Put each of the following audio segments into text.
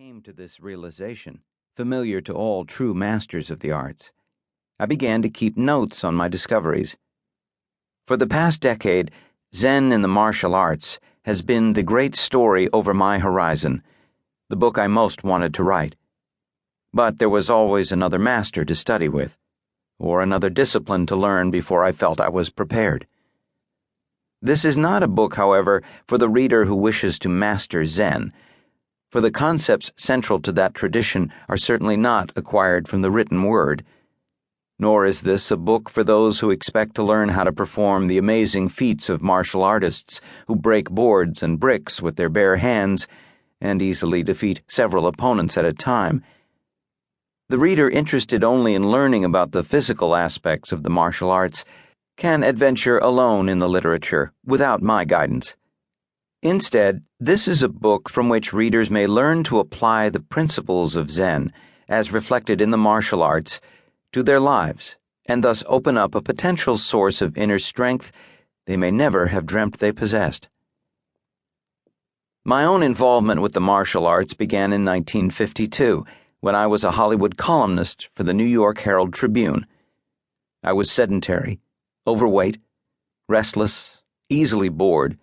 came to this realization, familiar to all true masters of the arts, I began to keep notes on my discoveries. For the past decade, Zen in the martial arts has been the great story over my horizon, the book I most wanted to write. But there was always another master to study with, or another discipline to learn before I felt I was prepared. This is not a book, however, for the reader who wishes to master Zen, for the concepts central to that tradition are certainly not acquired from the written word. Nor is this a book for those who expect to learn how to perform the amazing feats of martial artists who break boards and bricks with their bare hands and easily defeat several opponents at a time. The reader interested only in learning about the physical aspects of the martial arts can adventure alone in the literature without my guidance. Instead, this is a book from which readers may learn to apply the principles of Zen, as reflected in the martial arts, to their lives, and thus open up a potential source of inner strength they may never have dreamt they possessed. My own involvement with the martial arts began in 1952, when I was a Hollywood columnist for the New York Herald Tribune. I was sedentary, overweight, restless, easily bored,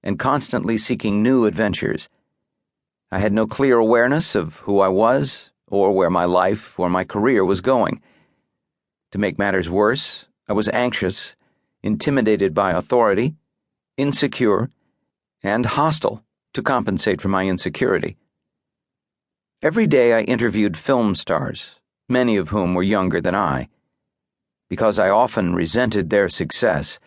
and constantly seeking new adventures. I had no clear awareness of who I was, or where my life or my career was going. To make matters worse, I was anxious, intimidated by authority, insecure, and hostile to compensate for my insecurity. Every day I interviewed film stars, many of whom were younger than I. Because I often resented their success,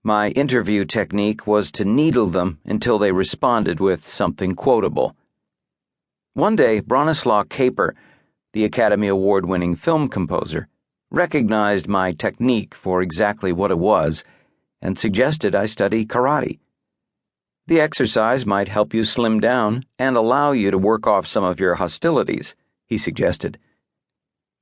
my interview technique was to needle them until they responded with something quotable. One day, Bronislaw Kaper, the Academy Award-winning film composer, recognized my technique for exactly what it was and suggested I study karate. The exercise might help you slim down and allow you to work off some of your hostilities, he suggested.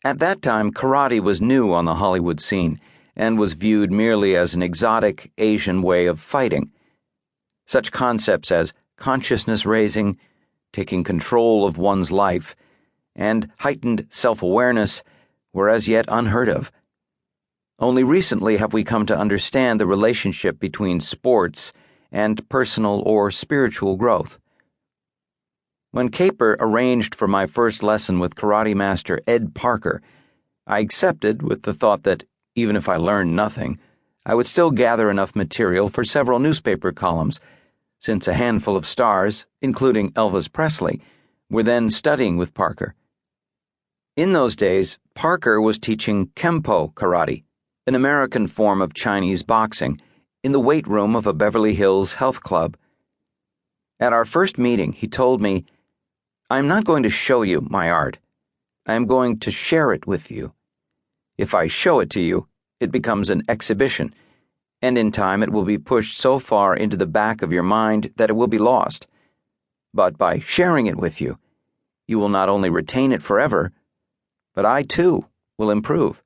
At that time, karate was new on the Hollywood scene and was viewed merely as an exotic Asian way of fighting. Such concepts as consciousness raising, taking control of one's life, and heightened self-awareness were as yet unheard of. Only recently have we come to understand the relationship between sports and personal or spiritual growth. When Kaper arranged for my first lesson with karate master Ed Parker, I accepted with the thought that, even if I learned nothing, I would still gather enough material for several newspaper columns, since a handful of stars, including Elvis Presley, were then studying with Parker. In those days, Parker was teaching Kempo karate, an American form of Chinese boxing, in the weight room of a Beverly Hills health club. At our first meeting, he told me, "I'm not going to show you my art. I am going to share it with you. If I show it to you, it becomes an exhibition, and in time it will be pushed so far into the back of your mind that it will be lost. But by sharing it with you, you will not only retain it forever, but I too will improve."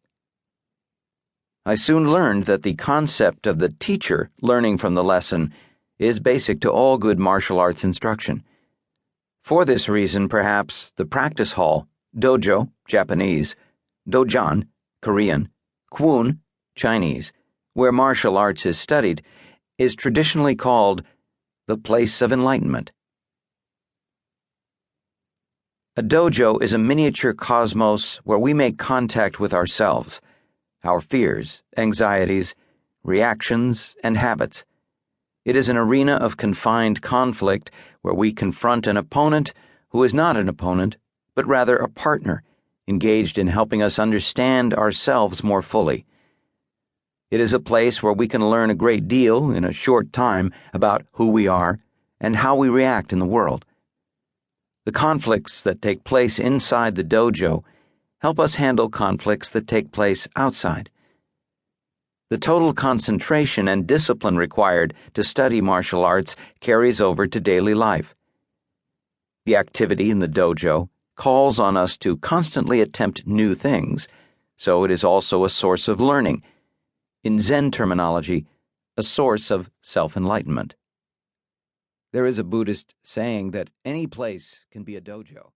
I soon learned that the concept of the teacher learning from the lesson is basic to all good martial arts instruction. For this reason, perhaps, the practice hall, dojo, Japanese, dojan, Korean, kwun, Chinese, where martial arts is studied, is traditionally called the place of enlightenment. A dojo is a miniature cosmos where we make contact with ourselves, our fears, anxieties, reactions, and habits. It is an arena of confined conflict where we confront an opponent who is not an opponent, but rather a partner, engaged in helping us understand ourselves more fully. It is a place where we can learn a great deal in a short time about who we are and how we react in the world. The conflicts that take place inside the dojo help us handle conflicts that take place outside. The total concentration and discipline required to study martial arts carries over to daily life. The activity in the dojo calls on us to constantly attempt new things, so it is also a source of learning. In Zen terminology, a source of self-enlightenment. There is a Buddhist saying that any place can be a dojo.